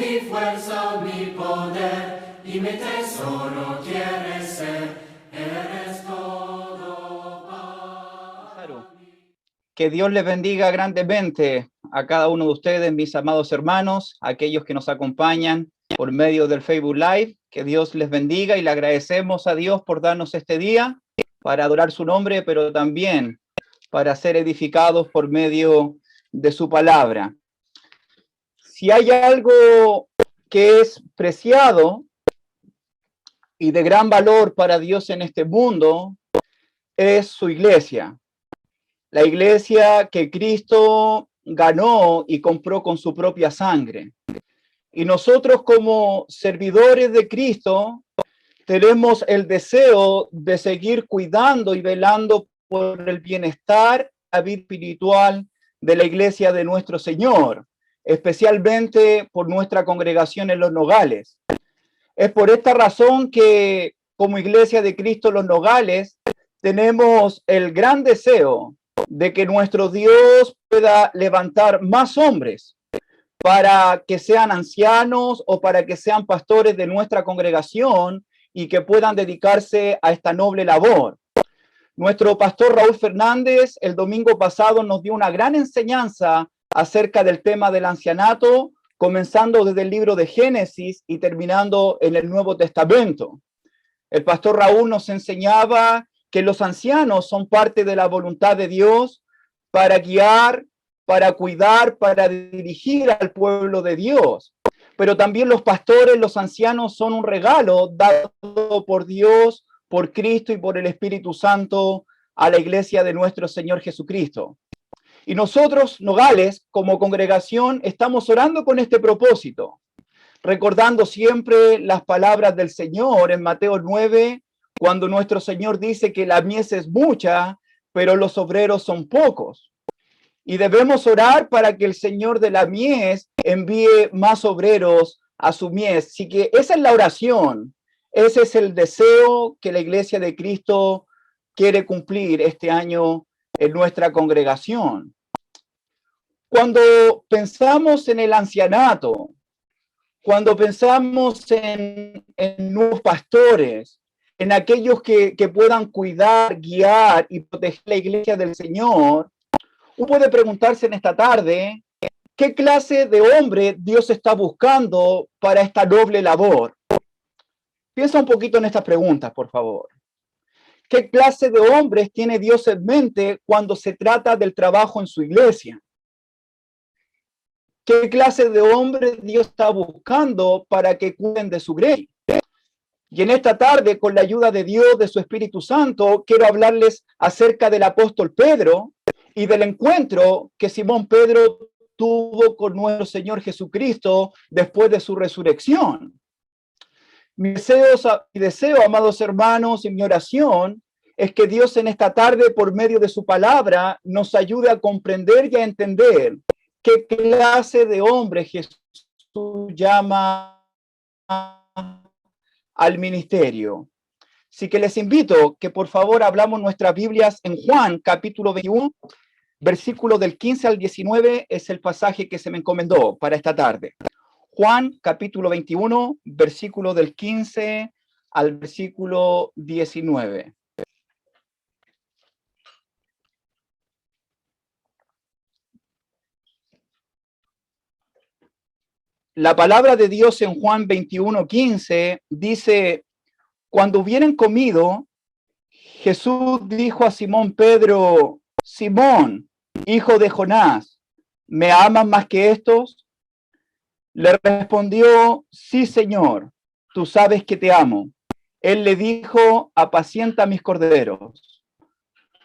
mi fuerza, mi poder, y mi tesoro quieres ser, eres todo para mí. Que Dios les bendiga grandemente a cada uno de ustedes, mis amados hermanos, aquellos que nos acompañan por medio del Facebook Live. Que Dios les bendiga y le agradecemos a Dios por darnos este día para adorar su nombre, pero también para ser edificados por medio de su palabra. Si hay algo que es preciado y de gran valor para Dios en este mundo, es su iglesia. La iglesia que Cristo ganó y compró con su propia sangre. Y nosotros como servidores de Cristo tenemos el deseo de seguir cuidando y velando por el bienestar, la vida espiritual de la iglesia de nuestro Señor, especialmente por nuestra congregación en Los Nogales. Es por esta razón que como iglesia de Cristo Los Nogales tenemos el gran deseo de que nuestro Dios pueda levantar más hombres para que sean ancianos o para que sean pastores de nuestra congregación y que puedan dedicarse a esta noble labor. Nuestro pastor Raúl Fernández el domingo pasado nos dio una gran enseñanza acerca del tema del ancianato, comenzando desde el libro de Génesis y terminando en el Nuevo Testamento. El pastor Raúl nos enseñaba que los ancianos son parte de la voluntad de Dios para guiar, para cuidar, para dirigir al pueblo de Dios. Pero también los pastores, los ancianos, son un regalo dado por Dios, por Cristo y por el Espíritu Santo a la iglesia de nuestro Señor Jesucristo. Y nosotros, Nogales, como congregación, estamos orando con este propósito, recordando siempre las palabras del Señor en Mateo 9, cuando nuestro Señor dice que la mies es mucha, pero los obreros son pocos. Y debemos orar para que el Señor de la mies envíe más obreros a su mies. Así que esa es la oración, ese es el deseo que la iglesia de Cristo quiere cumplir este año en nuestra congregación. Cuando pensamos en el ancianato, cuando pensamos en nuevos pastores, en aquellos que puedan cuidar, guiar y proteger la iglesia del Señor, uno puede preguntarse en esta tarde, ¿qué clase de hombre Dios está buscando para esta noble labor? Piensa un poquito en estas preguntas, por favor. ¿Qué clase de hombres tiene Dios en mente cuando se trata del trabajo en su iglesia? ¿Qué clase de hombres Dios está buscando para que cuiden de su grey? Y en esta tarde, con la ayuda de Dios, de su Espíritu Santo, quiero hablarles acerca del apóstol Pedro y del encuentro que Simón Pedro tuvo con nuestro Señor Jesucristo después de su resurrección. Mi deseo, amados hermanos, y mi oración es que Dios en esta tarde, por medio de su palabra, nos ayude a comprender y a entender qué clase de hombre Jesús llama al ministerio. Así que les invito que por favor abramos nuestras Biblias en Juan capítulo 21, versículo del 15 al 19 es el pasaje que se me encomendó para esta tarde. Juan capítulo 21, versículo del 15 al versículo 19. La palabra de Dios en Juan 21, 15 dice: cuando hubieran comido, Jesús dijo a Simón Pedro: Simón, hijo de Jonás, ¿me amas más que estos? Le respondió: sí, Señor, tú sabes que te amo. Él le dijo: apacienta mis corderos.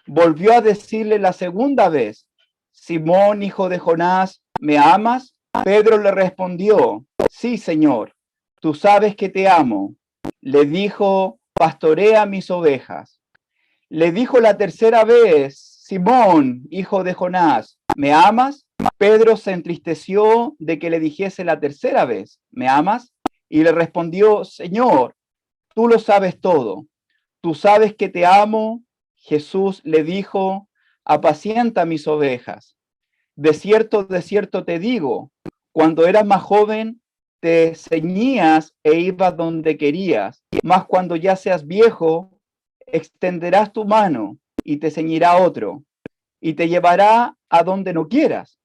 Volvió a decirle la segunda vez: Simón, hijo de Jonás, ¿me amas? Pedro le respondió: sí, Señor, tú sabes que te amo. Le dijo: pastorea mis ovejas. Le dijo la tercera vez: Simón, hijo de Jonás, ¿me amas? Pedro se entristeció de que le dijese la tercera vez: ¿me amas? Y le respondió: Señor, tú lo sabes todo. Tú sabes que te amo. Jesús le dijo: apacienta mis ovejas. De cierto te digo, cuando eras más joven, te ceñías e ibas donde querías, mas cuando ya seas viejo, extenderás tu mano y te ceñirá otro, y te llevará a donde no quieras.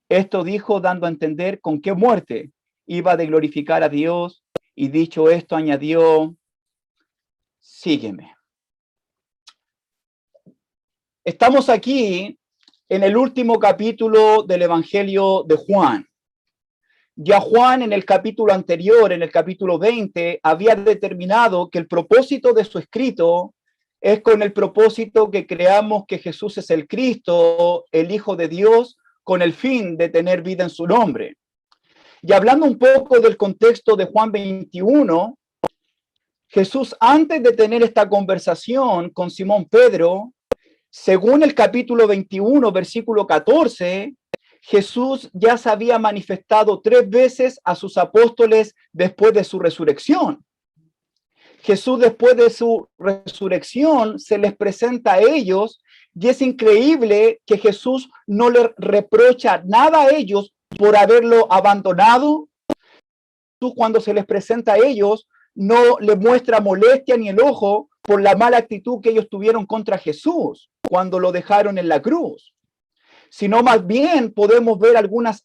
Esto dijo dando a entender con qué muerte iba de glorificar a Dios, y dicho esto añadió, sígueme. Estamos aquí en el último capítulo del Evangelio de Juan. Ya Juan en el capítulo anterior, en el capítulo 20, había determinado que el propósito de su escrito es con el propósito que creamos que Jesús es el Cristo, el Hijo de Dios, con el fin de tener vida en su nombre. Y hablando un poco del contexto de Juan 21, Jesús, antes de tener esta conversación con Simón Pedro, según el capítulo 21, versículo 14, Jesús ya se había manifestado 3 veces a sus apóstoles después de su resurrección. Jesús, después de su resurrección, se les presenta a ellos, y es increíble que Jesús no le reprocha nada a ellos por haberlo abandonado. Jesús, cuando se les presenta a ellos, no le muestra molestia ni enojo por la mala actitud que ellos tuvieron contra Jesús cuando lo dejaron en la cruz, sino más bien podemos ver algunas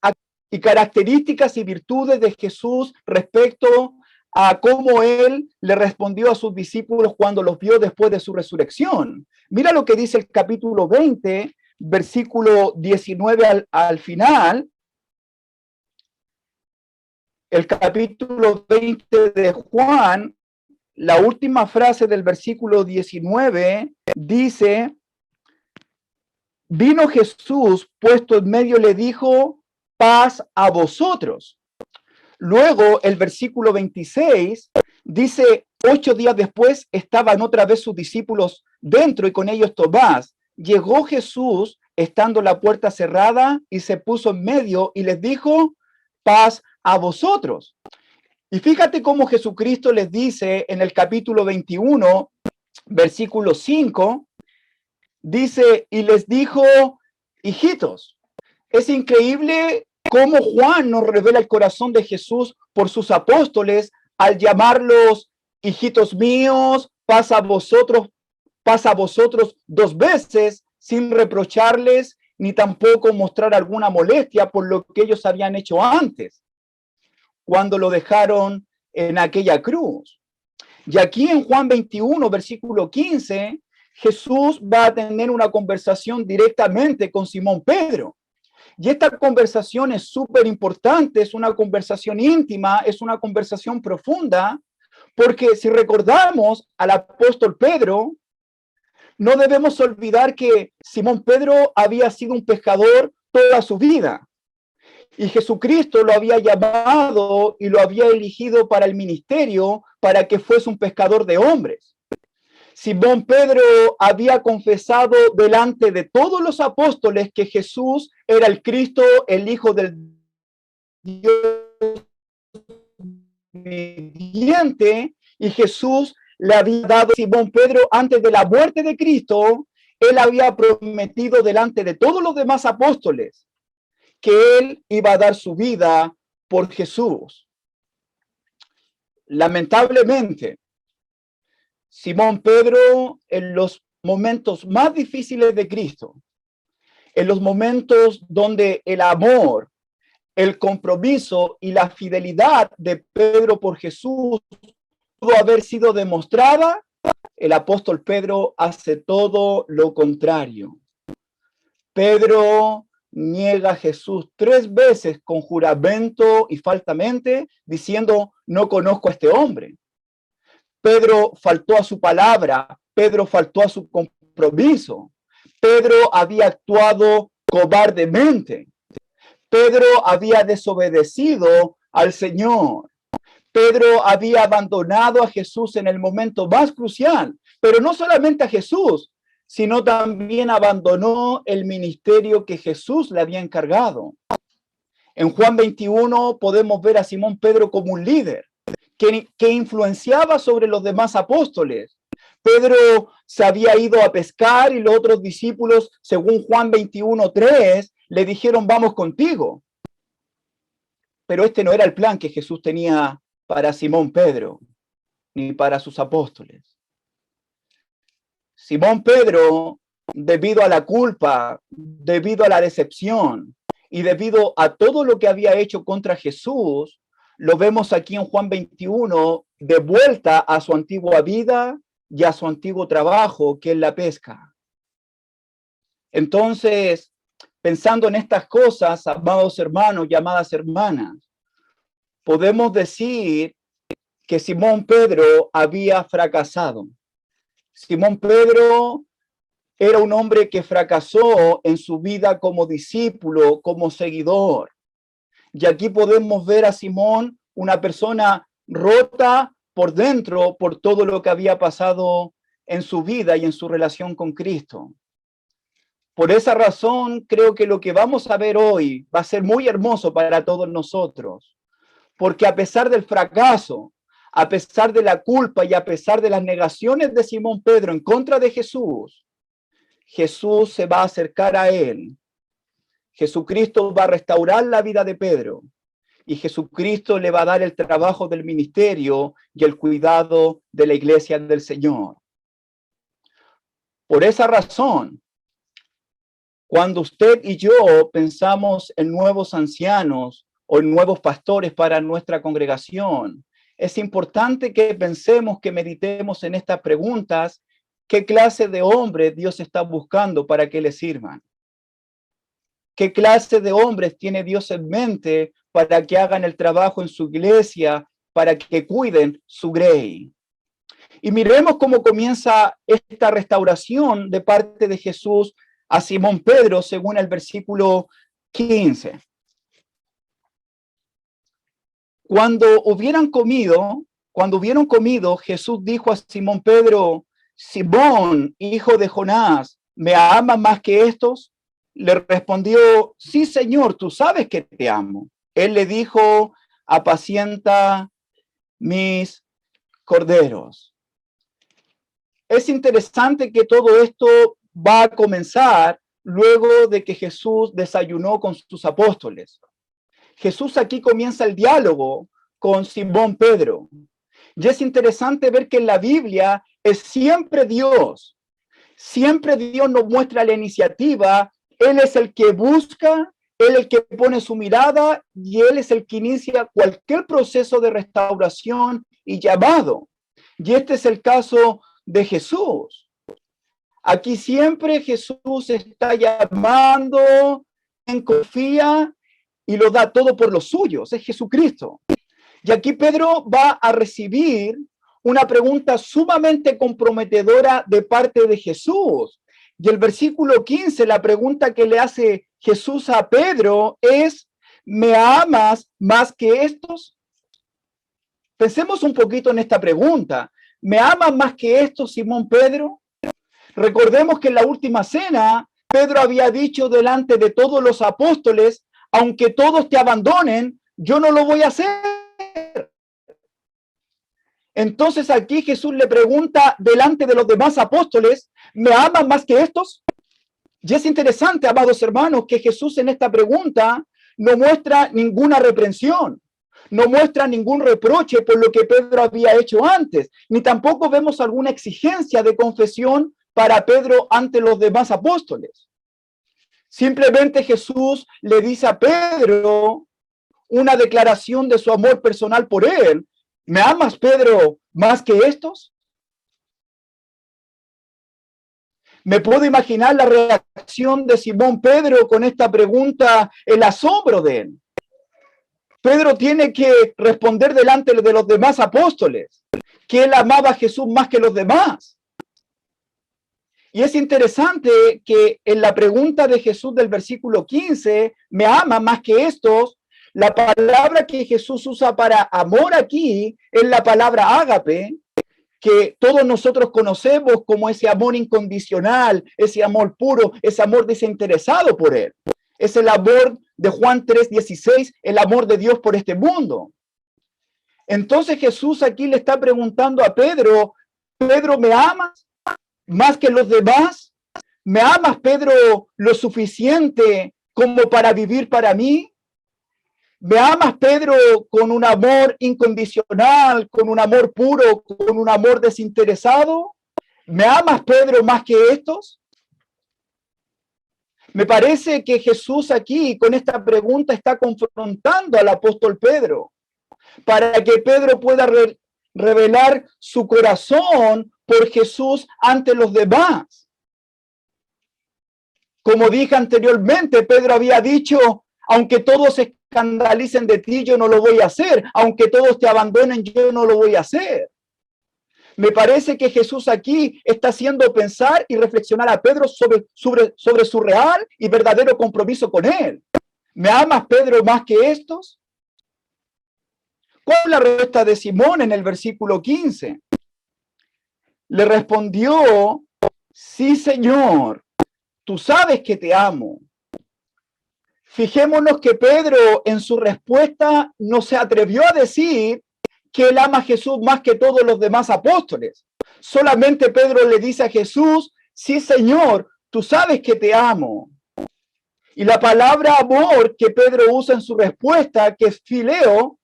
características y virtudes de Jesús respecto a cómo él le respondió a sus discípulos cuando los vio después de su resurrección. Mira lo que dice el capítulo 20, versículo 19 al final. El capítulo 20 de Juan, la última frase del versículo 19 dice, vino Jesús, puesto en medio, le dijo, paz a vosotros. Luego, el versículo 26 dice, 8 días después estaban otra vez sus discípulos dentro y con ellos Tomás. Llegó Jesús, estando la puerta cerrada, y se puso en medio y les dijo, paz a vosotros. Y fíjate cómo Jesucristo les dice en el capítulo 21, versículo 5, dice, y les dijo, hijitos. Es increíble cómo Juan nos revela el corazón de Jesús por sus apóstoles al llamarlos hijitos míos, pasa a vosotros 2 veces sin reprocharles ni tampoco mostrar alguna molestia por lo que ellos habían hecho antes, cuando lo dejaron en aquella cruz. Y aquí en Juan 21, versículo 15, Jesús va a tener una conversación directamente con Simón Pedro. Y esta conversación es súper importante, es una conversación íntima, es una conversación profunda, porque si recordamos al apóstol Pedro, no debemos olvidar que Simón Pedro había sido un pescador toda su vida. Y Jesucristo lo había llamado y lo había elegido para el ministerio, para que fuese un pescador de hombres. Simón Pedro había confesado delante de todos los apóstoles que Jesús era el Cristo, el Hijo del Dios viviente, y Jesús le había dado a Simón Pedro antes de la muerte de Cristo. Él había prometido delante de todos los demás apóstoles que él iba a dar su vida por Jesús. Lamentablemente, Simón Pedro, en los momentos más difíciles de Cristo, en los momentos donde el amor, el compromiso y la fidelidad de Pedro por Jesús pudo haber sido demostrada, el apóstol Pedro hace todo lo contrario. Pedro niega a Jesús 3 veces con juramento y falsamente, diciendo, no conozco a este hombre. Pedro faltó a su palabra, Pedro faltó a su compromiso, Pedro había actuado cobardemente, Pedro había desobedecido al Señor, Pedro había abandonado a Jesús en el momento más crucial, pero no solamente a Jesús, sino también abandonó el ministerio que Jesús le había encargado. En Juan 21 podemos ver a Simón Pedro como un líder que influenciaba sobre los demás apóstoles. Pedro se había ido a pescar y los otros discípulos, según Juan 21:3, le dijeron, vamos contigo. Pero este no era el plan que Jesús tenía para Simón Pedro, ni para sus apóstoles. Simón Pedro, debido a la culpa, debido a la decepción y debido a todo lo que había hecho contra Jesús, lo vemos aquí en Juan 21, de vuelta a su antigua vida y a su antiguo trabajo, que es la pesca. Entonces, pensando en estas cosas, amados hermanos y amadas hermanas, podemos decir que Simón Pedro había fracasado. Simón Pedro era un hombre que fracasó en su vida como discípulo, como seguidor. Y aquí podemos ver a Simón, una persona rota por dentro por todo lo que había pasado en su vida y en su relación con Cristo. Por esa razón, creo que lo que vamos a ver hoy va a ser muy hermoso para todos nosotros, porque a pesar del fracaso, a pesar de la culpa y a pesar de las negaciones de Simón Pedro en contra de Jesús, Jesús se va a acercar a él. Jesucristo va a restaurar la vida de Pedro y Jesucristo le va a dar el trabajo del ministerio y el cuidado de la iglesia del Señor. Por esa razón, cuando usted y yo pensamos en nuevos ancianos o en nuevos pastores para nuestra congregación, es importante que pensemos, que meditemos en estas preguntas: ¿qué clase de hombres Dios está buscando para que le sirvan? ¿Qué clase de hombres tiene Dios en mente para que hagan el trabajo en su iglesia, para que cuiden su grey? Y miremos cómo comienza esta restauración de parte de Jesús a Simón Pedro, según el versículo 15. Cuando hubieron comido, Jesús dijo a Simón Pedro: Simón, hijo de Jonás, ¿me amas más que estos? Le respondió: sí, Señor, tú sabes que te amo. Él le dijo: apacienta mis corderos. Es interesante que todo esto va a comenzar luego de que Jesús desayunó con sus apóstoles. Jesús aquí comienza el diálogo con Simón Pedro. Y es interesante ver que en la Biblia es siempre Dios nos muestra la iniciativa. Él es el que busca, Él es el que pone su mirada y Él es el que inicia cualquier proceso de restauración y llamado. Y este es el caso de Jesús. Aquí siempre Jesús está llamando, en confía y lo da todo por los suyos, es Jesucristo. Y aquí Pedro va a recibir una pregunta sumamente comprometedora de parte de Jesús. Y el versículo 15, la pregunta que le hace Jesús a Pedro es: ¿me amas más que estos? Pensemos un poquito en esta pregunta. ¿Me amas más que estos, Simón Pedro? Recordemos que en la última cena, Pedro había dicho delante de todos los apóstoles: aunque todos te abandonen, yo no lo voy a hacer. Entonces aquí Jesús le pregunta delante de los demás apóstoles: ¿me aman más que estos? Y es interesante, amados hermanos, que Jesús en esta pregunta no muestra ninguna reprensión, no muestra ningún reproche por lo que Pedro había hecho antes, ni tampoco vemos alguna exigencia de confesión para Pedro ante los demás apóstoles. Simplemente Jesús le dice a Pedro una declaración de su amor personal por él. ¿Me amas, Pedro, más que estos? Me puedo imaginar la reacción de Simón Pedro con esta pregunta, el asombro de él. Pedro tiene que responder delante de los demás apóstoles que él amaba a Jesús más que los demás. Y es interesante que en la pregunta de Jesús del versículo 15, ¿me ama más que estos? La palabra que Jesús usa para amor aquí es la palabra ágape, que todos nosotros conocemos como ese amor incondicional, ese amor puro, ese amor desinteresado por él. Es el amor de Juan 3:16, el amor de Dios por este mundo. Entonces Jesús aquí le está preguntando a Pedro: Pedro, ¿me amas más que los demás? ¿Me amas, Pedro, lo suficiente como para vivir para mí? ¿Me amas, Pedro, con un amor incondicional, con un amor puro, con un amor desinteresado? ¿Me amas, Pedro, más que estos? Me parece que Jesús aquí, con esta pregunta, está confrontando al apóstol Pedro, para que Pedro pueda revelar su corazón por Jesús ante los demás. Como dije anteriormente, Pedro había dicho, aunque todos se escandalicen de ti, yo no lo voy a hacer. Aunque todos te abandonen, yo no lo voy a hacer. Me parece que Jesús aquí está haciendo pensar y reflexionar a Pedro sobre su real y verdadero compromiso con él. ¿Me amas, Pedro, más que estos? ¿Cuál es la respuesta de Simón en el versículo 15? Le respondió, sí, Señor, tú sabes que te amo. Fijémonos que Pedro en su respuesta no se atrevió a decir que él ama a Jesús más que todos los demás apóstoles. Solamente Pedro le dice a Jesús, sí, Señor, tú sabes que te amo. Y la palabra amor que Pedro usa en su respuesta, que es fileo,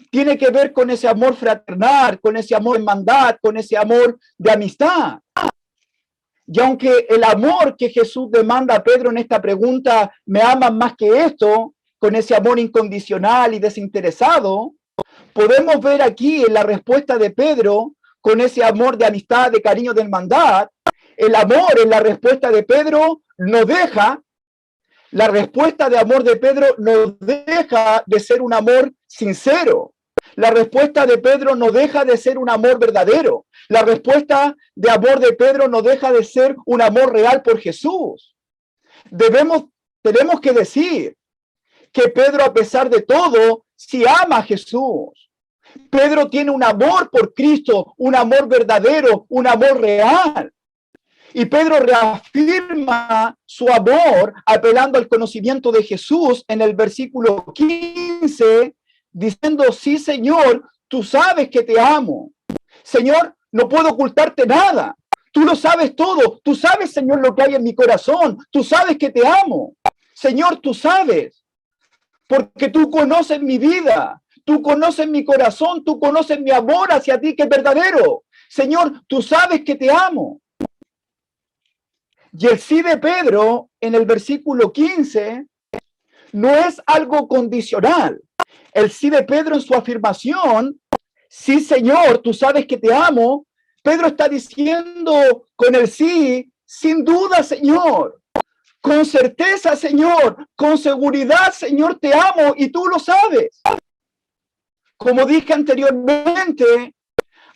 tiene que ver con ese amor fraternal, con ese amor de hermandad, con ese amor de amistad. Y aunque el amor que Jesús demanda a Pedro en esta pregunta, ¿me aman más que esto? Con ese amor incondicional y desinteresado, podemos ver aquí en la respuesta de Pedro, con ese amor de amistad, de cariño, de hermandad, el amor en la respuesta de Pedro no deja, la respuesta de amor de Pedro no deja de ser un amor sincero. La respuesta de Pedro no deja de ser un amor verdadero. La respuesta de amor de Pedro no deja de ser un amor real por Jesús. Tenemos que decir que Pedro, a pesar de todo, sí ama a Jesús. Pedro tiene un amor por Cristo, un amor verdadero, un amor real. Y Pedro reafirma su amor apelando al conocimiento de Jesús en el versículo 15, diciendo, sí, Señor, tú sabes que te amo. Señor, no puedo ocultarte nada. Tú lo sabes todo. Tú sabes, Señor, lo que hay en mi corazón. Tú sabes que te amo. Señor, tú sabes. Porque tú conoces mi vida. Tú conoces mi corazón. Tú conoces mi amor hacia ti, que es verdadero. Señor, tú sabes que te amo. Y el sí de Pedro, en el versículo 15, no es algo condicional. El sí de Pedro en su afirmación, sí, Señor, tú sabes que te amo. Pedro está diciendo con el sí, sin duda, Señor, con certeza, Señor, con seguridad, Señor, te amo y tú lo sabes. Como dije anteriormente,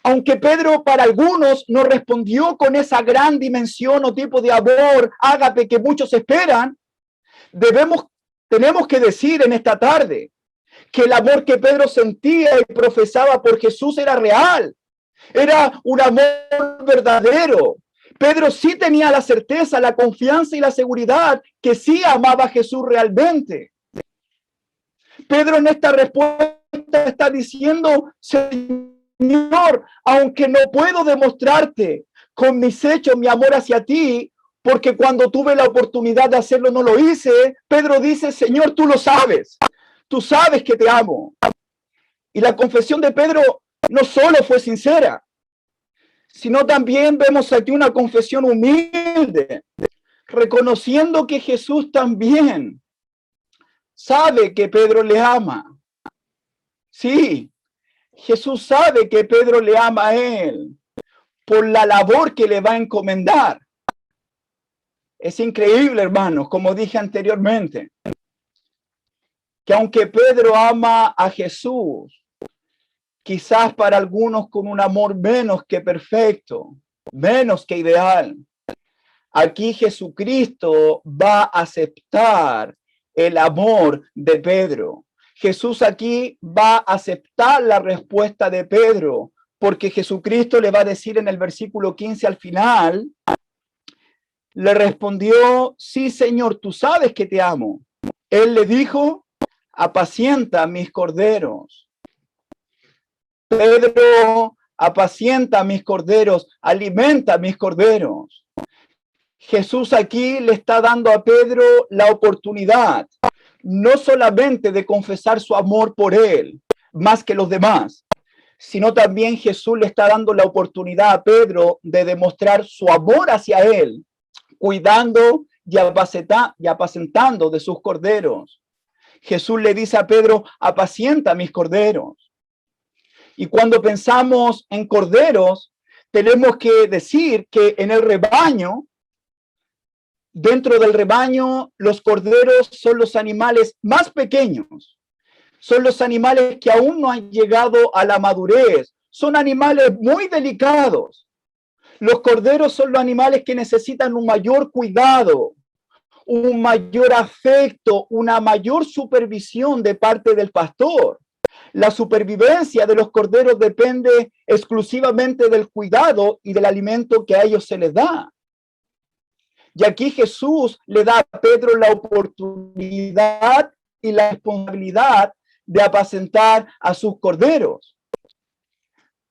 aunque Pedro para algunos no respondió con esa gran dimensión o tipo de amor, ágape, que muchos esperan, tenemos que decir en esta tarde que el amor que Pedro sentía y profesaba por Jesús era real, era un amor verdadero. Pedro sí tenía la certeza, la confianza y la seguridad que sí amaba a Jesús realmente. Pedro en esta respuesta está diciendo, Señor, aunque no puedo demostrarte con mis hechos mi amor hacia ti, porque cuando tuve la oportunidad de hacerlo no lo hice, Pedro dice, Señor, tú lo sabes. Tú sabes que te amo. Y la confesión de Pedro no solo fue sincera, sino también vemos aquí una confesión humilde, reconociendo que Jesús también sabe que Pedro le ama. Sí, Jesús sabe que Pedro le ama a él por la labor que le va a encomendar. Es increíble, hermanos, como dije anteriormente, que aunque Pedro ama a Jesús, quizás para algunos con un amor menos que perfecto, menos que ideal, aquí Jesucristo va a aceptar el amor de Pedro. Jesús aquí va a aceptar la respuesta de Pedro, porque Jesucristo le va a decir en el versículo 15 al final, le respondió, sí, Señor, tú sabes que te amo. Él le dijo, apacienta mis corderos. Pedro, apacienta mis corderos, alimenta mis corderos. Jesús aquí le está dando a Pedro la oportunidad, no solamente de confesar su amor por él, más que los demás, sino también Jesús le está dando la oportunidad a Pedro de demostrar su amor hacia él, cuidando y apacentando de sus corderos. Jesús le dice a Pedro, apacienta mis corderos. Y cuando pensamos en corderos, tenemos que decir que en el rebaño, dentro del rebaño, los corderos son los animales más pequeños. Son los animales que aún no han llegado a la madurez. Son animales muy delicados. Los corderos son los animales que necesitan un mayor cuidado, un mayor afecto, una mayor supervisión de parte del pastor. La supervivencia de los corderos depende exclusivamente del cuidado y del alimento que a ellos se les da. Y aquí Jesús le da a Pedro la oportunidad y la responsabilidad de apacentar a sus corderos.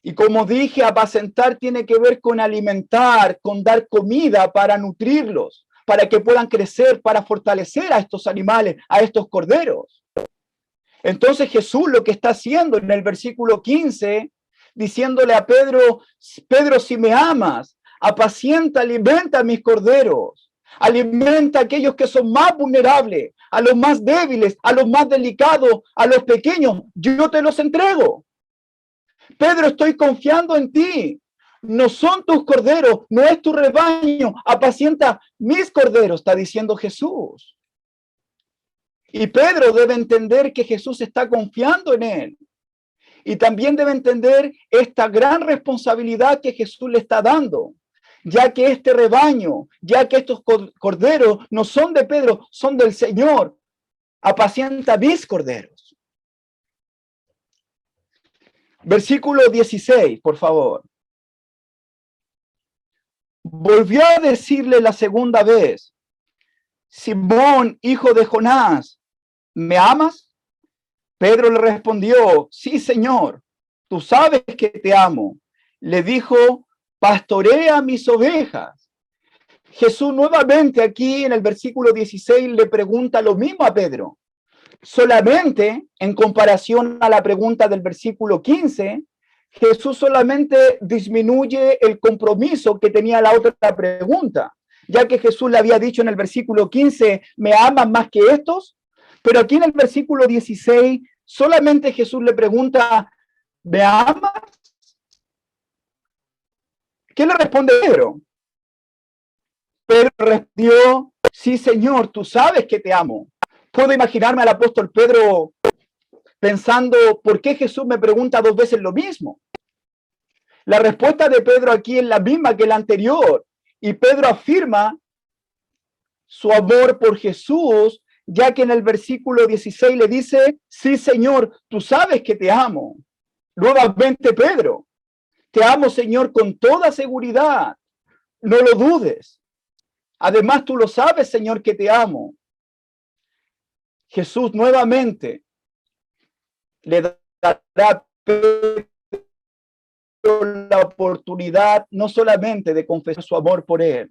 Y como dije, apacentar tiene que ver con alimentar, con dar comida para nutrirlos, para que puedan crecer, para fortalecer a estos animales, a estos corderos. Entonces Jesús lo que está haciendo en el versículo 15, diciéndole a Pedro, Pedro, si me amas, apacienta, alimenta a mis corderos, alimenta a aquellos que son más vulnerables, a los más débiles, a los más delicados, a los pequeños, yo te los entrego. Pedro, estoy confiando en ti. No son tus corderos, no es tu rebaño. Apacienta mis corderos, está diciendo Jesús. Y Pedro debe entender que Jesús está confiando en él. Y también debe entender esta gran responsabilidad que Jesús le está dando, ya que este rebaño, ya que estos corderos no son de Pedro, son del Señor. Apacienta mis corderos. Versículo 16, por favor. Volvió a decirle la segunda vez, Simón, hijo de Jonás, ¿me amas? Pedro le respondió, sí, Señor, tú sabes que te amo. Le dijo, pastorea mis ovejas. Jesús nuevamente aquí en el versículo 16 le pregunta lo mismo a Pedro. Solamente en comparación a la pregunta del versículo 15, Jesús solamente disminuye el compromiso que tenía la otra pregunta, ya que Jesús le había dicho en el versículo 15, ¿me aman más que estos? Pero aquí en el versículo 16, solamente Jesús le pregunta, ¿me amas? ¿Qué le responde Pedro? Pedro respondió, sí, Señor, tú sabes que te amo. Puedo imaginarme al apóstol Pedro pensando, ¿por qué Jesús me pregunta dos veces lo mismo? La respuesta de Pedro aquí es la misma que la anterior. Y Pedro afirma su amor por Jesús, ya que en el versículo 16 le dice, sí, Señor, tú sabes que te amo. Nuevamente Pedro, te amo, Señor, con toda seguridad. No lo dudes. Además, tú lo sabes, Señor, que te amo. Jesús nuevamente le dará a Pedro la oportunidad no solamente de confesar su amor por él,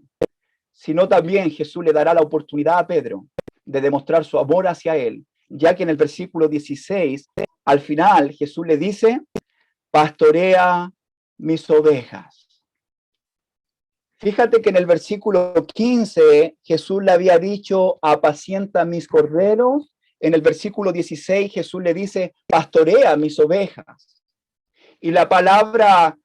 sino también Jesús le dará la oportunidad a Pedro de demostrar su amor hacia él, ya que en el versículo 16, al final, Jesús le dice, pastorea mis ovejas. Fíjate que en el versículo 15 Jesús le había dicho, apacienta mis corderos. En el versículo 16 Jesús le dice, pastorea mis ovejas. Y la palabra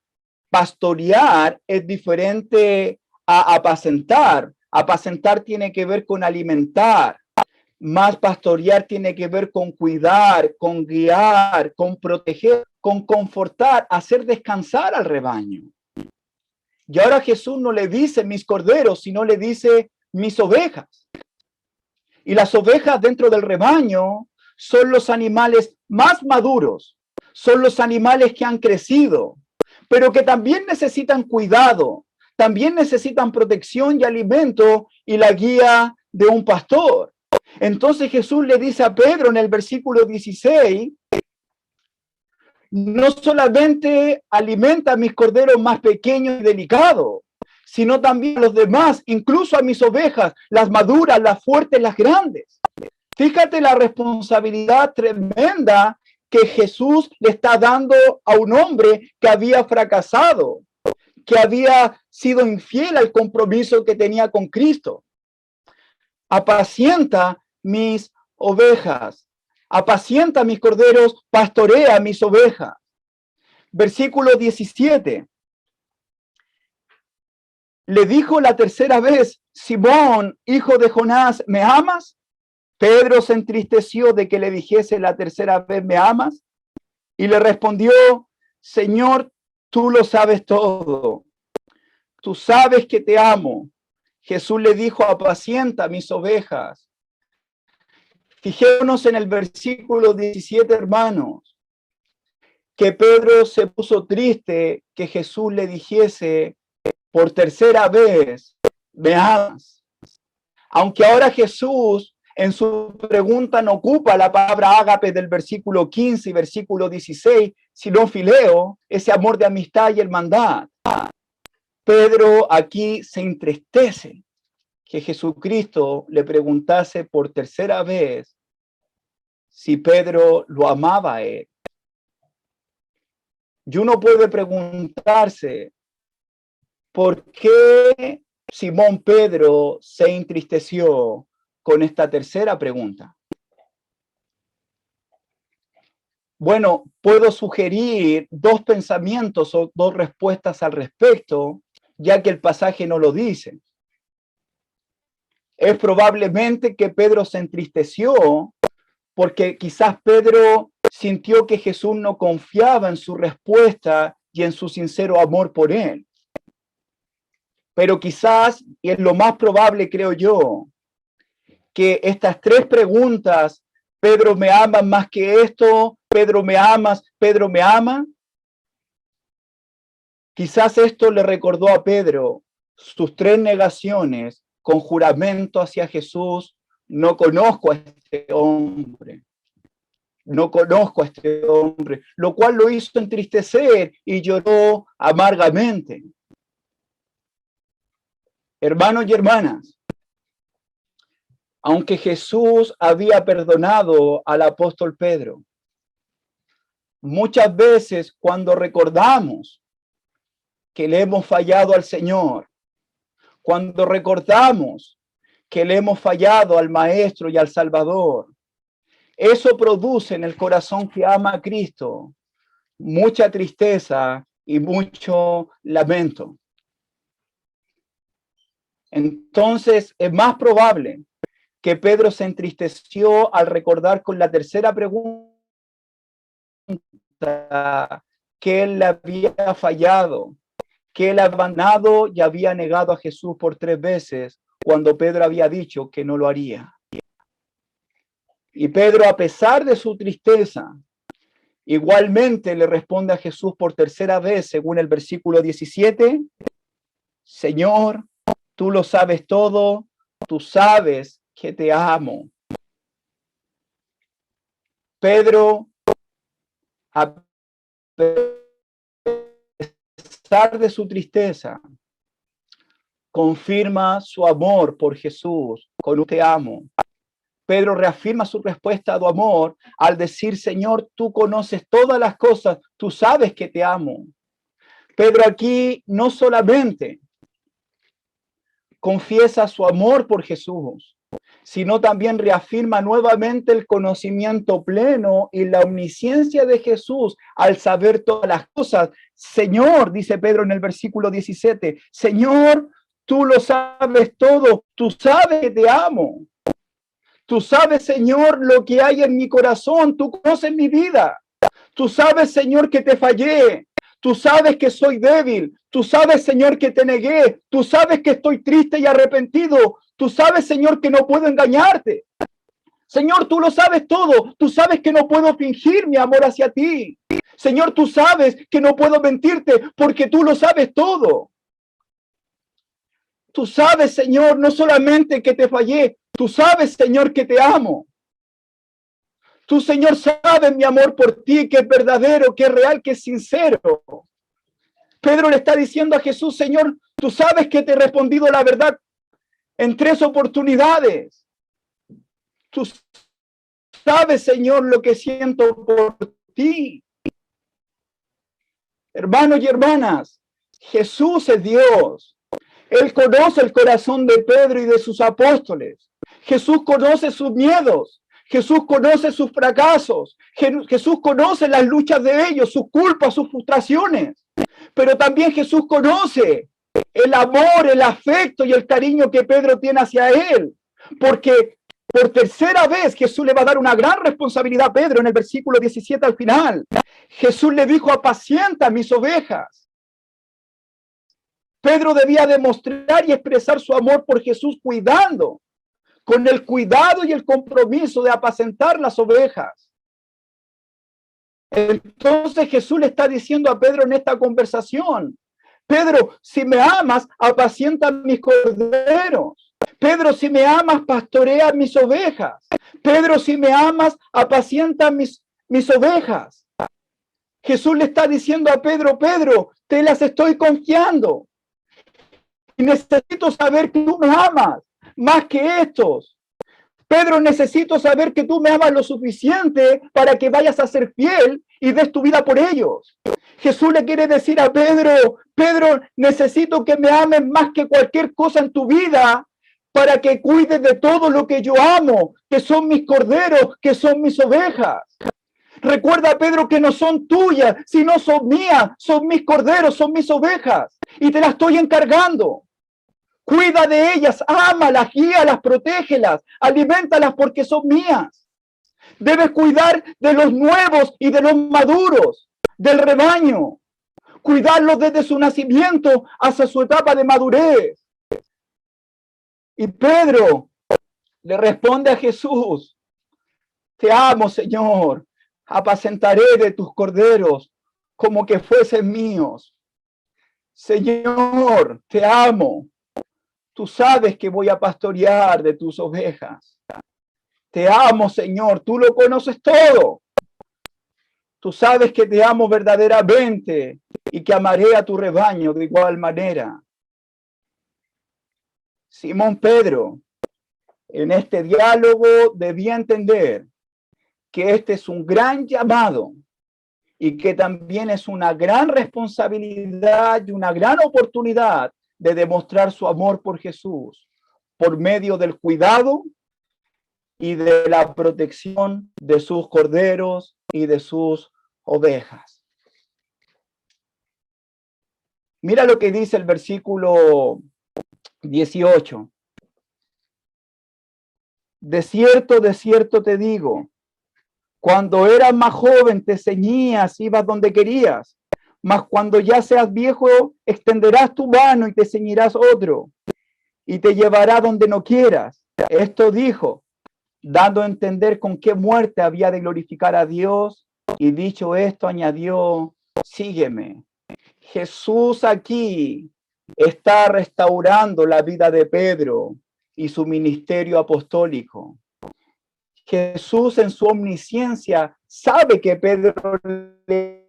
pastorear es diferente a apacentar. Apacentar tiene que ver con alimentar. Más pastorear tiene que ver con cuidar, con guiar, con proteger, con confortar, hacer descansar al rebaño. Y ahora Jesús no le dice mis corderos, sino le dice mis ovejas. Y las ovejas dentro del rebaño son los animales más maduros, son los animales que han crecido, pero que también necesitan cuidado, también necesitan protección y alimento y la guía de un pastor. Entonces Jesús le dice a Pedro en el versículo 16, no solamente alimenta a mis corderos más pequeños y delicados, sino también a los demás, incluso a mis ovejas, las maduras, las fuertes, las grandes. Fíjate la responsabilidad tremenda que Jesús le está dando a un hombre que había fracasado, que había sido infiel al compromiso que tenía con Cristo. Apacienta mis ovejas, apacienta mis corderos, pastorea mis ovejas. Versículo 17. Le dijo la tercera vez: Simón, hijo de Jonás, ¿me amas? Pedro se entristeció de que le dijese la tercera vez: ¿me amas? Y le respondió: Señor, tú lo sabes todo. Tú sabes que te amo. Jesús le dijo: apacienta mis ovejas. Fijémonos en el versículo 17, hermanos, que Pedro se puso triste que Jesús le dijese por tercera vez: ¿me amas? Aunque ahora Jesús en su pregunta no ocupa la palabra ágape del versículo 15 y versículo 16, sino fileo, ese amor de amistad y hermandad. Pedro aquí se entristece que Jesucristo le preguntase por tercera vez si Pedro lo amaba a él. Y uno puede preguntarse, ¿por qué Simón Pedro se entristeció con esta tercera pregunta? Bueno, puedo sugerir dos pensamientos o dos respuestas al respecto, ya que el pasaje no lo dice. Es probablemente que Pedro se entristeció porque quizás Pedro sintió que Jesús no confiaba en su respuesta y en su sincero amor por él. Pero quizás, y es lo más probable, creo yo, que estas tres preguntas: Pedro, ¿me amas más que esto? Pedro, ¿me amas? Pedro, ¿me ama? Quizás esto le recordó a Pedro sus tres negaciones con juramento hacia Jesús: no conozco a este hombre, no conozco a este hombre, lo cual lo hizo entristecer y lloró amargamente. Hermanos y hermanas, aunque Jesús había perdonado al apóstol Pedro, muchas veces cuando recordamos que le hemos fallado al Señor, cuando recordamos que le hemos fallado al Maestro y al Salvador, eso produce en el corazón que ama a Cristo mucha tristeza y mucho lamento. Entonces es más probable que Pedro se entristeció al recordar con la tercera pregunta que él le había fallado, que él había abandonado y había negado a Jesús por 3 veces, cuando Pedro había dicho que no lo haría. Y Pedro, a pesar de su tristeza, igualmente le responde a Jesús por tercera vez, según el versículo 17: Señor, tú lo sabes todo, tú sabes que te amo. Pedro, a pesar de su tristeza, confirma su amor por Jesús con un te amo. Pedro reafirma su respuesta a tu amor al decir: Señor, tú conoces todas las cosas, tú sabes que te amo. Pedro aquí no solamente confiesa su amor por Jesús, sino también reafirma nuevamente el conocimiento pleno y la omnisciencia de Jesús al saber todas las cosas. Señor, dice Pedro en el versículo 17, Señor, tú lo sabes todo, tú sabes que te amo. Tú sabes, Señor, lo que hay en mi corazón, tú conoces mi vida. Tú sabes, Señor, que te fallé. Tú sabes que soy débil. Tú sabes, Señor, que te negué. Tú sabes que estoy triste y arrepentido. Tú sabes, Señor, que no puedo engañarte. Señor, tú lo sabes todo. Tú sabes que no puedo fingir mi amor hacia ti. Señor, tú sabes que no puedo mentirte porque tú lo sabes todo. Tú sabes, Señor, no solamente que te fallé, tú sabes, Señor, que te amo. Tú, Señor, sabes mi amor por ti, que es verdadero, que es real, que es sincero. Pedro le está diciendo a Jesús: Señor, tú sabes que te he respondido la verdad en 3 oportunidades. Tú sabes, Señor, lo que siento por ti. Hermanos y hermanas, Jesús es Dios. Él conoce el corazón de Pedro y de sus apóstoles. Jesús conoce sus miedos. Jesús conoce sus fracasos. Jesús conoce las luchas de ellos, sus culpas, sus frustraciones. Pero también Jesús conoce el amor, el afecto y el cariño que Pedro tiene hacia él. Porque por tercera vez Jesús le va a dar una gran responsabilidad a Pedro en el versículo 17 al final. Jesús le dijo: apacienta mis ovejas. Pedro debía demostrar y expresar su amor por Jesús con el cuidado y el compromiso de apacentar las ovejas. Entonces Jesús le está diciendo a Pedro en esta conversación: Pedro, si me amas, apacienta mis corderos. Pedro, si me amas, pastorea mis ovejas. Pedro, si me amas, apacienta mis ovejas. Jesús le está diciendo a Pedro: Pedro, te las estoy confiando. Y necesito saber que tú me amas más que estos. Pedro, necesito saber que tú me amas lo suficiente para que vayas a ser fiel y des tu vida por ellos. Jesús le quiere decir a Pedro: Pedro, necesito que me ames más que cualquier cosa en tu vida para que cuides de todo lo que yo amo, que son mis corderos, que son mis ovejas. Recuerda, Pedro, que no son tuyas, sino son mías, son mis corderos, son mis ovejas, y te las estoy encargando. Cuida de ellas, ámalas, guíalas, protégelas, alimentalas porque son mías. Debes cuidar de los nuevos y de los maduros, del rebaño. Cuidarlos desde su nacimiento hasta su etapa de madurez. Y Pedro le responde a Jesús: te amo, Señor, apacentaré de tus corderos como que fuesen míos. Señor, te amo. Tú sabes que voy a pastorear de tus ovejas. Te amo, Señor, tú lo conoces todo. Tú sabes que te amo verdaderamente y que amaré a tu rebaño de igual manera. Simón Pedro, en este diálogo debía entender que este es un gran llamado y que también es una gran responsabilidad y una gran oportunidad de demostrar su amor por Jesús por medio del cuidado y de la protección de sus corderos y de sus ovejas. Mira lo que dice el versículo 18. De cierto te digo, cuando eras más joven te ceñías, ibas donde querías, mas cuando ya seas viejo extenderás tu mano y te ceñirás otro, y te llevará donde no quieras. Esto dijo, dando a entender con qué muerte había de glorificar a Dios, y dicho esto añadió: sígueme. Jesús aquí está restaurando la vida de Pedro y su ministerio apostólico. Jesús en su omnisciencia sabe que Pedro le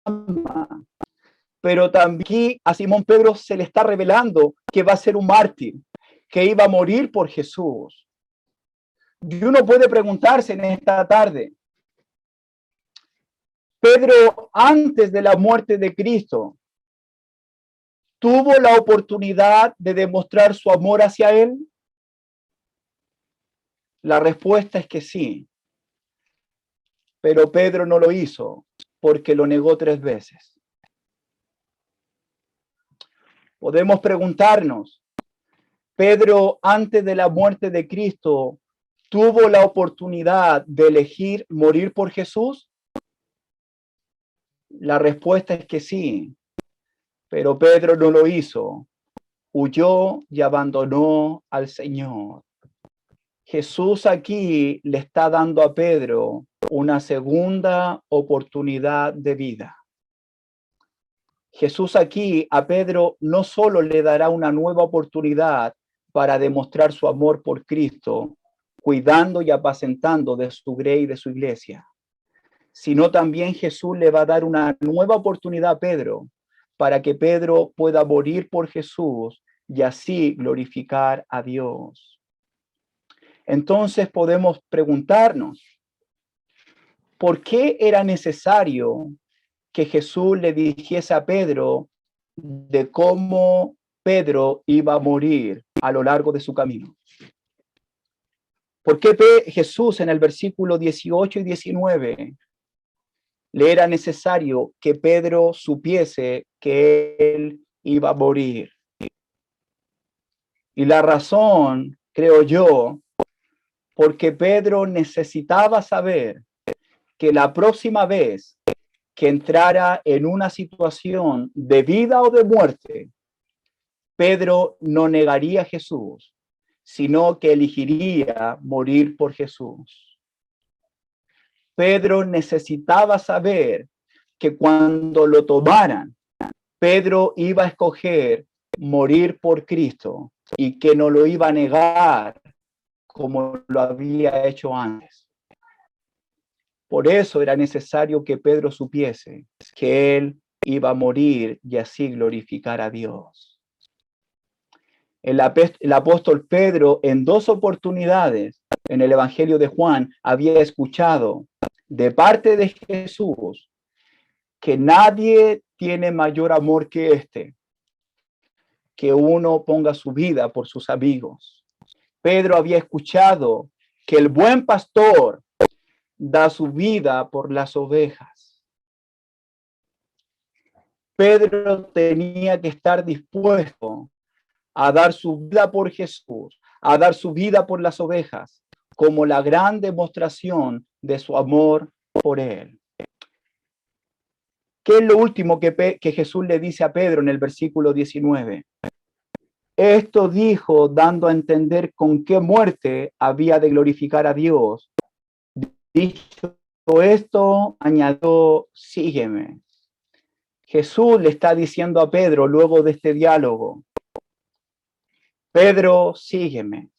ama, pero también a Simón Pedro se le está revelando que va a ser un mártir, que iba a morir por Jesús. Y uno puede preguntarse en esta tarde, Pedro, antes de la muerte de Cristo, ¿tuvo la oportunidad de demostrar su amor hacia él? La respuesta es que sí. Pero Pedro no lo hizo porque lo negó 3 veces. Podemos preguntarnos, ¿Pedro antes de la muerte de Cristo tuvo la oportunidad de elegir morir por Jesús? La respuesta es que sí, pero Pedro no lo hizo. Huyó y abandonó al Señor. Jesús aquí le está dando a Pedro una segunda oportunidad de vida. Jesús aquí a Pedro no solo le dará una nueva oportunidad para demostrar su amor por Cristo, cuidando y apacentando de su grey y de su iglesia, sino también Jesús le va a dar una nueva oportunidad a Pedro para que Pedro pueda morir por Jesús y así glorificar a Dios. Entonces podemos preguntarnos, ¿por qué era necesario que Jesús le dijese a Pedro de cómo Pedro iba a morir a lo largo de su camino? ¿Por qué Jesús en el versículo 18 y 19 le era necesario que Pedro supiese que él iba a morir? Y la razón, creo yo, porque Pedro necesitaba saber que la próxima vez que entrara en una situación de vida o de muerte, Pedro no negaría a Jesús, sino que elegiría morir por Jesús. Pedro necesitaba saber que cuando lo tomaran, Pedro iba a escoger morir por Cristo y que no lo iba a negar como lo había hecho antes. Por eso era necesario que Pedro supiese que él iba a morir y así glorificar a Dios. El apóstol Pedro en 2 oportunidades en el Evangelio de Juan había escuchado de parte de Jesús que nadie tiene mayor amor que este, que uno ponga su vida por sus amigos. Pedro había escuchado que el buen pastor da su vida por las ovejas. Pedro tenía que estar dispuesto a dar su vida por Jesús, a dar su vida por las ovejas, como la gran demostración de su amor por él. ¿Qué es lo último que Jesús le dice a Pedro en el versículo 19? Esto dijo dando a entender con qué muerte había de glorificar a Dios. Dicho esto, añadió, sígueme. Jesús le está diciendo a Pedro luego de este diálogo, Pedro, sígueme.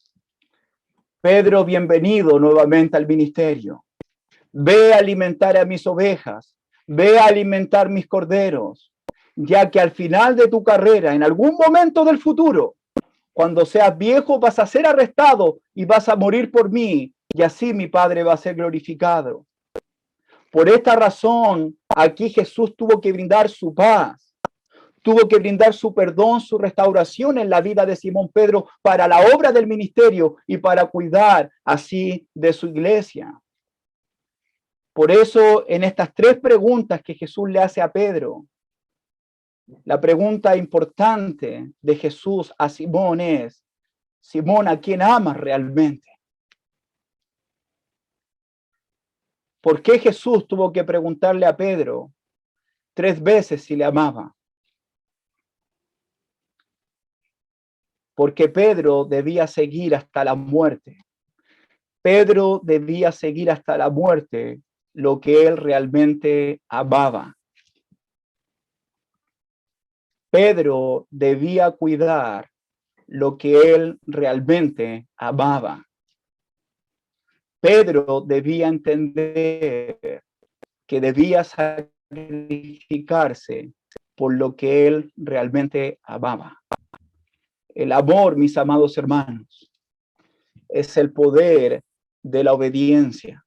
Pedro, bienvenido nuevamente al ministerio. Ve a alimentar a mis ovejas, ve a alimentar mis corderos, ya que al final de tu carrera, en algún momento del futuro, cuando seas viejo, vas a ser arrestado y vas a morir por mí, y así mi Padre va a ser glorificado. Por esta razón, aquí Jesús tuvo que brindar su paz, tuvo que brindar su perdón, su restauración en la vida de Simón Pedro para la obra del ministerio y para cuidar así de su iglesia. Por eso, en estas 3 preguntas que Jesús le hace a Pedro, la pregunta importante de Jesús a Simón es, Simón, ¿a quién amas realmente? ¿Por qué Jesús tuvo que preguntarle a Pedro 3 veces si le amaba? Porque Pedro debía seguir hasta la muerte. Pedro debía seguir hasta la muerte lo que él realmente amaba. Pedro debía cuidar lo que él realmente amaba. Pedro debía entender que debía sacrificarse por lo que él realmente amaba. El amor, mis amados hermanos, es el poder de la obediencia.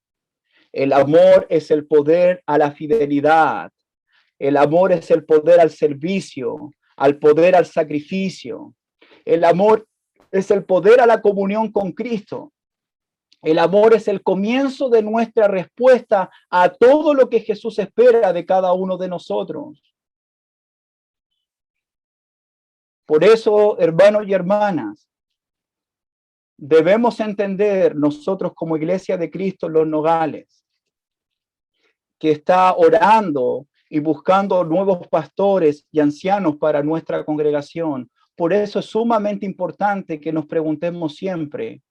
El amor es el poder a la fidelidad. El amor es el poder al servicio, al poder al sacrificio. El amor es el poder a la comunión con Cristo. El amor es el comienzo de nuestra respuesta a todo lo que Jesús espera de cada uno de nosotros. Por eso, hermanos y hermanas, debemos entender nosotros como Iglesia de Cristo en Los Nogales, que está orando y buscando nuevos pastores y ancianos para nuestra congregación. Por eso es sumamente importante que nos preguntemos siempre,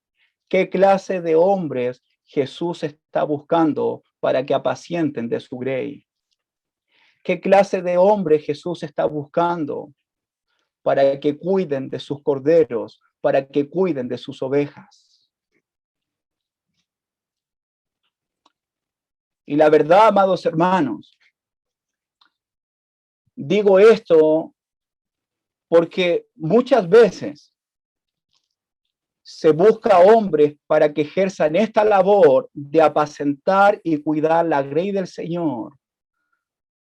¿qué clase de hombres Jesús está buscando para que apacienten de su grey? ¿Qué clase de hombres Jesús está buscando para que cuiden de sus corderos, para que cuiden de sus ovejas? Y la verdad, amados hermanos, digo esto porque muchas veces se busca hombres para que ejerzan esta labor de apacentar y cuidar la grey del Señor.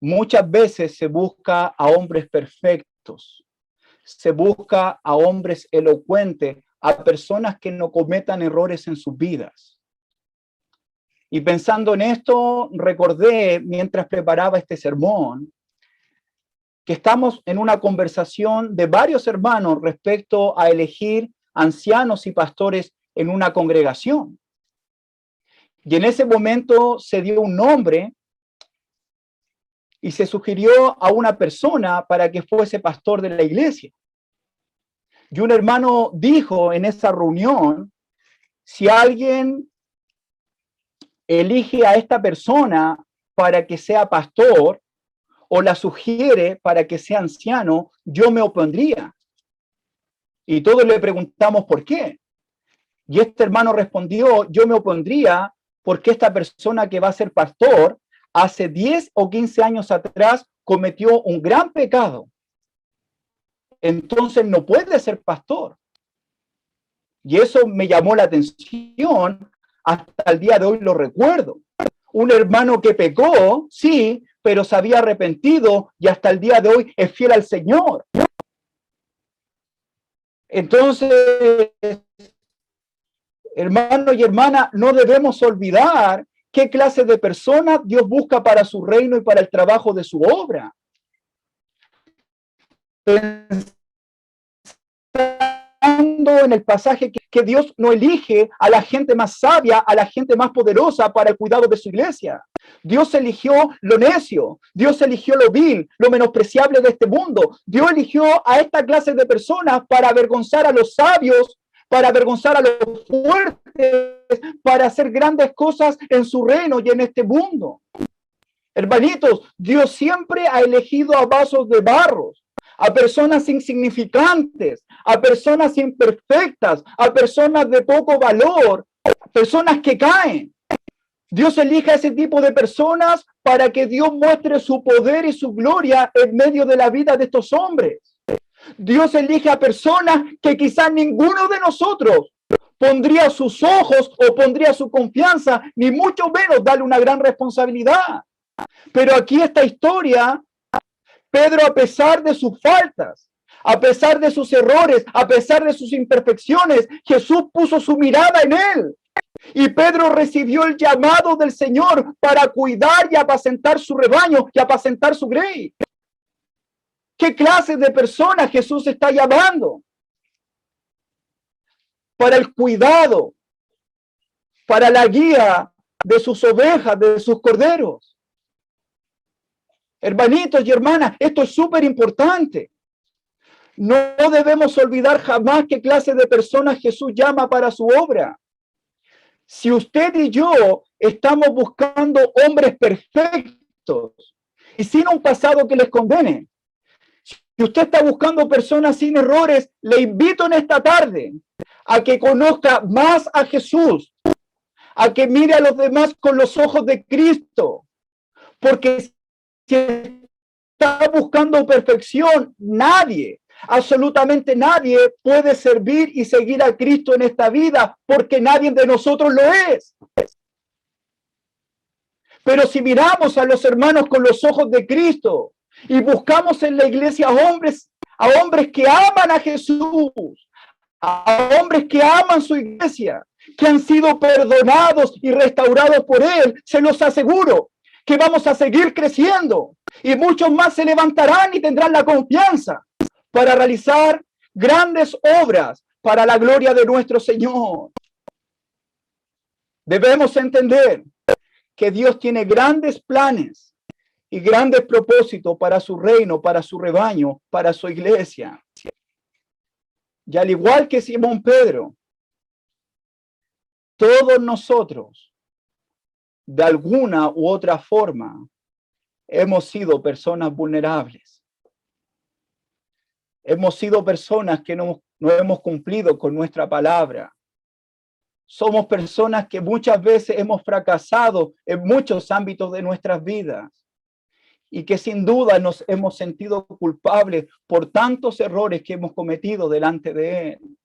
Muchas veces se busca a hombres perfectos, se busca a hombres elocuentes, a personas que no cometan errores en sus vidas. Y pensando en esto, recordé mientras preparaba este sermón que estamos en una conversación de varios hermanos respecto a elegir ancianos y pastores en una congregación. Y en ese momento se dio un nombre y se sugirió a una persona para que fuese pastor de la iglesia. Y un hermano dijo en esa reunión, si alguien elige a esta persona para que sea pastor o la sugiere para que sea anciano, yo me opondría. Y todos le preguntamos por qué. Y este hermano respondió, yo me opondría porque esta persona que va a ser pastor, hace 10 o 15 años atrás cometió un gran pecado. Entonces no puede ser pastor. Y eso me llamó la atención, hasta el día de hoy lo recuerdo. Un hermano que pecó, sí, pero se había arrepentido y hasta el día de hoy es fiel al Señor. Entonces, hermanos y hermanas, no debemos olvidar qué clase de personas Dios busca para su reino y para el trabajo de su obra. En el pasaje que Dios no elige a la gente más sabia, a la gente más poderosa para el cuidado de su iglesia. Dios eligió lo necio, Dios eligió lo vil, lo menospreciable de este mundo. Dios eligió a esta clase de personas para avergonzar a los sabios, para avergonzar a los fuertes, para hacer grandes cosas en su reino y en este mundo. Hermanitos, Dios siempre ha elegido a vasos de barro, a personas insignificantes, a personas imperfectas, a personas de poco valor, personas que caen. Dios elige a ese tipo de personas para que Dios muestre su poder y su gloria en medio de la vida de estos hombres. Dios elige a personas que quizás ninguno de nosotros pondría sus ojos o pondría su confianza, ni mucho menos darle una gran responsabilidad. Pero aquí esta historia, Pedro, a pesar de sus faltas, a pesar de sus errores, a pesar de sus imperfecciones, Jesús puso su mirada en él. Y Pedro recibió el llamado del Señor para cuidar y apacentar su rebaño y apacentar su grey. ¿Qué clase de personas Jesús está llamando? Para el cuidado, para la guía de sus ovejas, de sus corderos. Hermanitos y hermanas, esto es súper importante. No debemos olvidar jamás qué clase de personas Jesús llama para su obra. Si usted y yo estamos buscando hombres perfectos y sin un pasado que les condene, si usted está buscando personas sin errores, le invito en esta tarde a que conozca más a Jesús, a que mire a los demás con los ojos de Cristo, porque si está buscando perfección, nadie, absolutamente nadie puede servir y seguir a Cristo en esta vida, porque nadie de nosotros lo es. Pero si miramos a los hermanos con los ojos de Cristo y buscamos en la iglesia a hombres que aman a Jesús, a hombres que aman su iglesia, que han sido perdonados y restaurados por Él, se los aseguro que vamos a seguir creciendo y muchos más se levantarán y tendrán la confianza para realizar grandes obras para la gloria de nuestro Señor. Debemos entender que Dios tiene grandes planes y grandes propósitos para su reino, para su rebaño, para su iglesia. Y al igual que Simón Pedro, todos nosotros, de alguna u otra forma, hemos sido personas vulnerables. Hemos sido personas que no hemos cumplido con nuestra palabra. Somos personas que muchas veces hemos fracasado en muchos ámbitos de nuestras vidas y que sin duda nos hemos sentido culpables por tantos errores que hemos cometido delante de Él.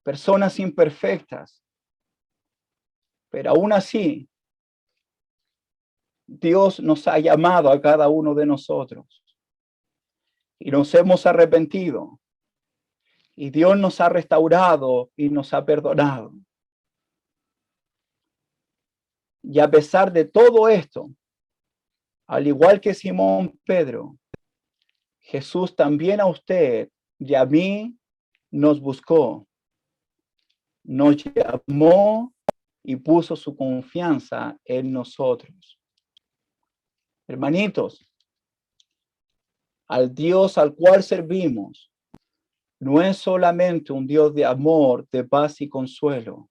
personas imperfectas, pero aún así, Dios nos ha llamado a cada uno de nosotros y nos hemos arrepentido y Dios nos ha restaurado y nos ha perdonado. Y a pesar de todo esto, al igual que Simón Pedro, Jesús también a usted y a mí nos buscó, nos llamó y puso su confianza en nosotros. Hermanitos, al Dios al cual servimos no es solamente un Dios de amor, de paz y consuelo,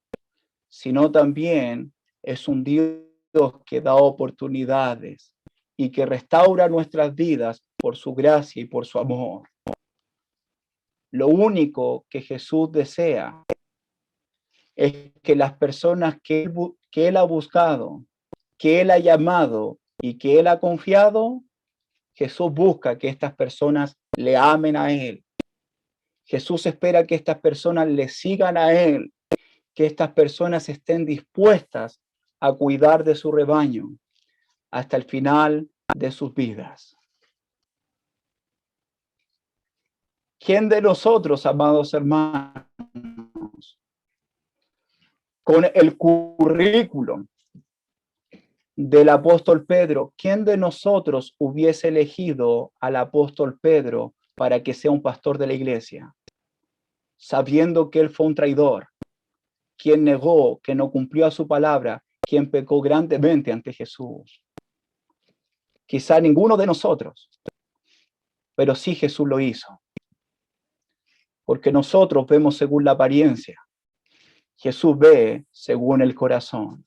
sino también es un Dios que da oportunidades y que restaura nuestras vidas por su gracia y por su amor. Lo único que Jesús desea es que las personas que Él ha buscado, que Él ha llamado y que Él ha confiado, Jesús busca que estas personas le amen a Él. Jesús espera que estas personas le sigan a Él, que estas personas estén dispuestas a cuidar de su rebaño hasta el final de sus vidas. ¿Quién de nosotros, amados hermanos, con el currículum del apóstol Pedro, quién de nosotros hubiese elegido al apóstol Pedro para que sea un pastor de la iglesia, sabiendo que él fue un traidor, quien negó, que no cumplió a su palabra, quien pecó grandemente ante Jesús? Quizá ninguno de nosotros, pero sí Jesús lo hizo. Porque nosotros vemos según la apariencia, Jesús ve según el corazón.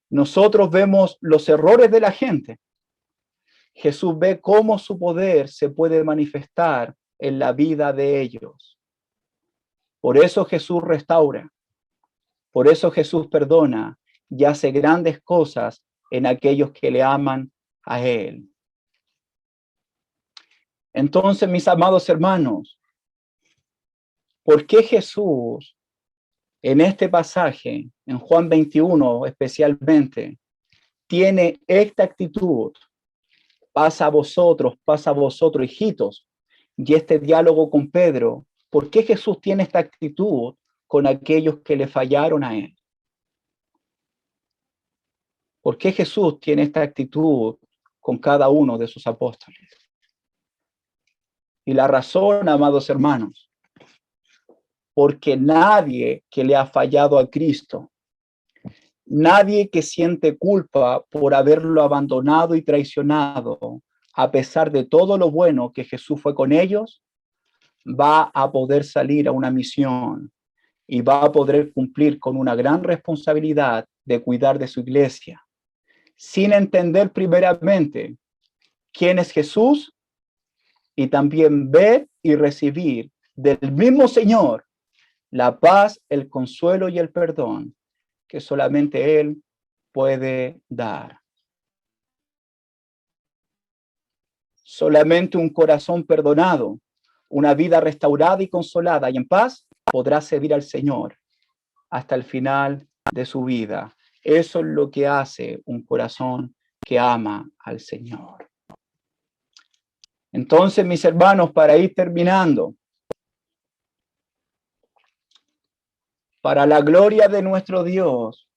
Nosotros vemos los errores de la gente. Jesús ve cómo su poder se puede manifestar en la vida de ellos. Por eso Jesús restaura. Por eso Jesús perdona y hace grandes cosas en aquellos que le aman a Él. Entonces, mis amados hermanos, ¿por qué Jesús en este pasaje, en Juan 21 especialmente, tiene esta actitud? Pasa a vosotros, hijitos, y este diálogo con Pedro. ¿Por qué Jesús tiene esta actitud con aquellos que le fallaron a Él? ¿Por qué Jesús tiene esta actitud con cada uno de sus apóstoles? Y la razón, amados hermanos, porque nadie que le ha fallado a Cristo, nadie que siente culpa por haberlo abandonado y traicionado, a pesar de todo lo bueno que Jesús fue con ellos, va a poder salir a una misión y va a poder cumplir con una gran responsabilidad de cuidar de su iglesia, sin entender primeramente quién es Jesús y también ver y recibir del mismo Señor la paz, el consuelo y el perdón que solamente Él puede dar. Solamente un corazón perdonado, una vida restaurada y consolada y en paz podrá servir al Señor hasta el final de su vida. Eso es lo que hace un corazón que ama al Señor. Entonces, mis hermanos, para ir terminando, para la gloria de nuestro Dios,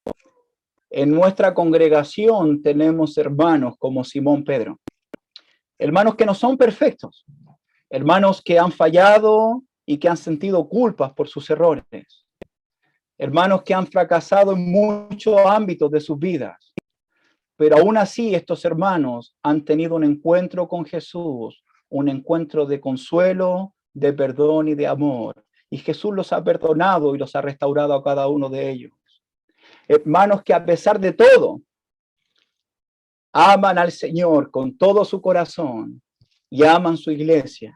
en nuestra congregación tenemos hermanos como Simón Pedro, hermanos que no son perfectos, hermanos que han fallado y que han sentido culpas por sus errores, hermanos que han fracasado en muchos ámbitos de sus vidas, pero aún así estos hermanos han tenido un encuentro con Jesús, un encuentro de consuelo, de perdón y de amor, y Jesús los ha perdonado y los ha restaurado a cada uno de ellos. Hermanos que a pesar de todo, aman al Señor con todo su corazón y aman su iglesia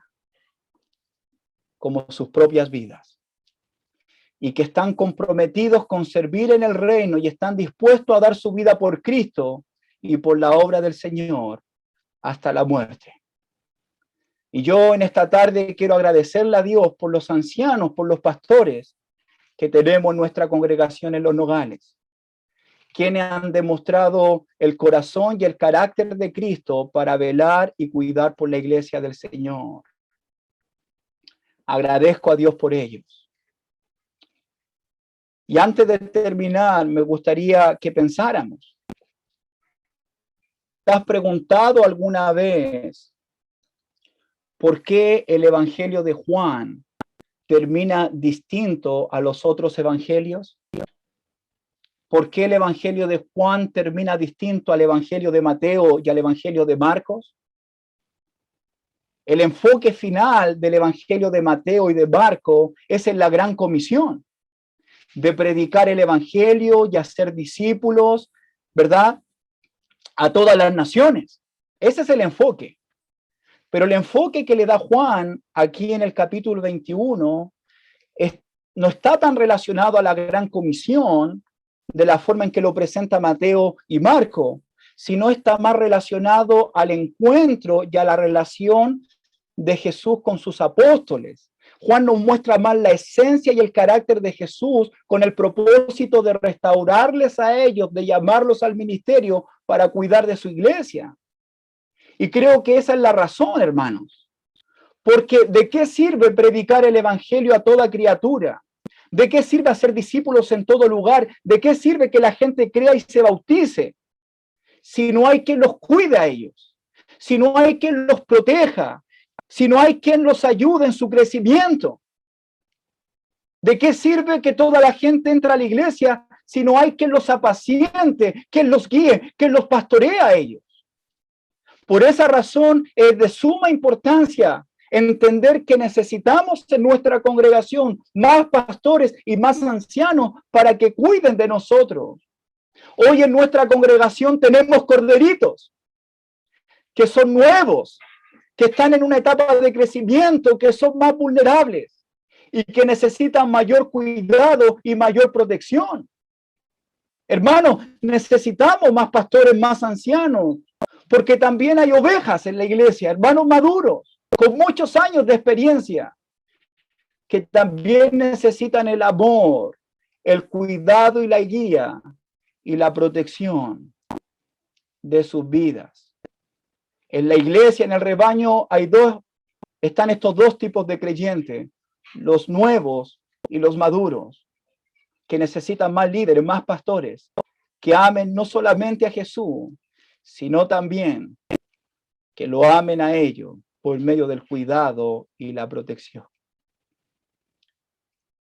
como sus propias vidas. Y que están comprometidos con servir en el reino y están dispuestos a dar su vida por Cristo y por la obra del Señor hasta la muerte. Y yo en esta tarde quiero agradecerle a Dios por los ancianos, por los pastores que tenemos en nuestra congregación en Los Nogales, quienes han demostrado el corazón y el carácter de Cristo para velar y cuidar por la iglesia del Señor. Agradezco a Dios por ellos. Y antes de terminar, me gustaría que pensáramos. ¿Te has preguntado alguna vez por qué el Evangelio de Juan termina distinto a los otros evangelios? ¿Por qué el Evangelio de Juan termina distinto al Evangelio de Mateo y al Evangelio de Marcos? El enfoque final del Evangelio de Mateo y de Marcos es en la gran comisión, de predicar el Evangelio y hacer discípulos, ¿verdad?, a todas las naciones. Ese es el enfoque. Pero el enfoque que le da Juan aquí en el capítulo 21 no está tan relacionado a la gran comisión de la forma en que lo presenta Mateo y Marco, sino está más relacionado al encuentro y a la relación de Jesús con sus apóstoles. Juan nos muestra más la esencia y el carácter de Jesús con el propósito de restaurarles a ellos, de llamarlos al ministerio para cuidar de su iglesia. Y creo que esa es la razón, hermanos. Porque ¿de qué sirve predicar el evangelio a toda criatura? ¿De qué sirve hacer discípulos en todo lugar? ¿De qué sirve que la gente crea y se bautice? Si no hay quien los cuide a ellos, si no hay quien los proteja, si no hay quien los ayude en su crecimiento. ¿De qué sirve que toda la gente entre a la iglesia si no hay quien los apaciente, quien los guíe, quien los pastorea a ellos? Por esa razón es de suma importancia entender que necesitamos en nuestra congregación más pastores y más ancianos para que cuiden de nosotros. Hoy en nuestra congregación tenemos corderitos que son nuevos, que están en una etapa de crecimiento, que son más vulnerables y que necesitan mayor cuidado y mayor protección. Hermanos, necesitamos más pastores, más ancianos, porque también hay ovejas en la iglesia, hermanos maduros, con muchos años de experiencia, que también necesitan el amor, el cuidado y la guía y la protección de sus vidas. En la iglesia, en el rebaño, están estos dos tipos de creyentes, los nuevos y los maduros, que necesitan más líderes, más pastores, que amen no solamente a Jesús, sino también que lo amen a ellos por medio del cuidado y la protección.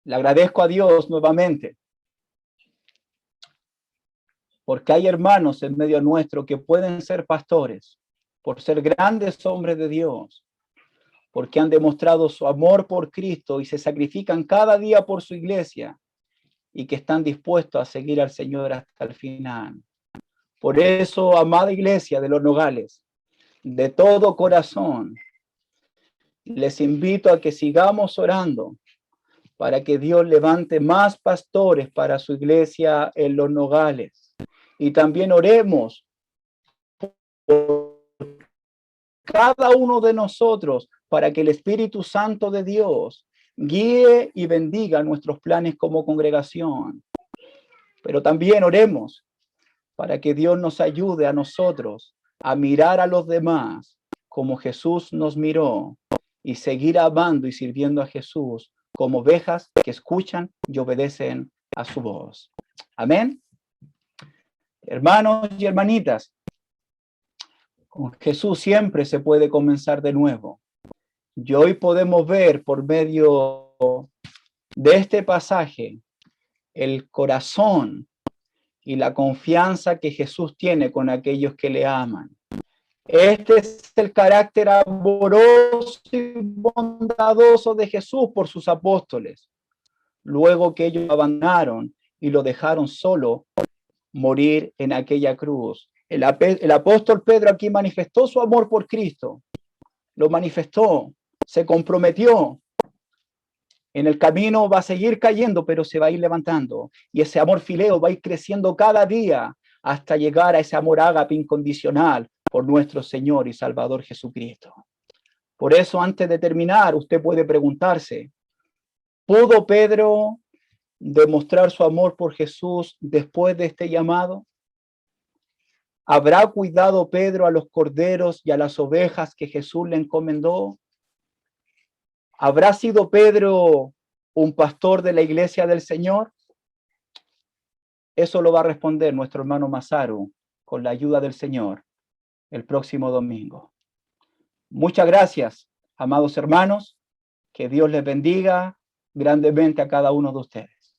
Le agradezco a Dios nuevamente, porque hay hermanos en medio nuestro que pueden ser pastores, por ser grandes hombres de Dios, porque han demostrado su amor por Cristo y se sacrifican cada día por su iglesia, y que están dispuestos a seguir al Señor hasta el final. Por eso, amada iglesia de Los Nogales, de todo corazón, les invito a que sigamos orando para que Dios levante más pastores para su iglesia en Los Nogales. Y también oremos por cada uno de nosotros para que el Espíritu Santo de Dios guíe y bendiga nuestros planes como congregación. Pero también oremos para que Dios nos ayude a nosotros a mirar a los demás como Jesús nos miró y seguir amando y sirviendo a Jesús como ovejas que escuchan y obedecen a su voz. Amén. Hermanos y hermanitas, con Jesús siempre se puede comenzar de nuevo. Y hoy podemos ver por medio de este pasaje el corazón y la confianza que Jesús tiene con aquellos que le aman. Este es el carácter amoroso y bondadoso de Jesús por sus apóstoles. Luego que ellos abandonaron y lo dejaron solo morir en aquella cruz. El apóstol Pedro aquí manifestó su amor por Cristo. Lo manifestó, se comprometió. En el camino va a seguir cayendo, pero se va a ir levantando. Y ese amor fileo va a ir creciendo cada día hasta llegar a ese amor ágape incondicional por nuestro Señor y Salvador Jesucristo. Por eso, antes de terminar, usted puede preguntarse, ¿pudo Pedro demostrar su amor por Jesús después de este llamado? ¿Habrá cuidado Pedro a los corderos y a las ovejas que Jesús le encomendó? ¿Habrá sido Pedro un pastor de la iglesia del Señor? Eso lo va a responder nuestro hermano Masaru con la ayuda del Señor el próximo domingo. Muchas gracias, amados hermanos. Que Dios les bendiga grandemente a cada uno de ustedes.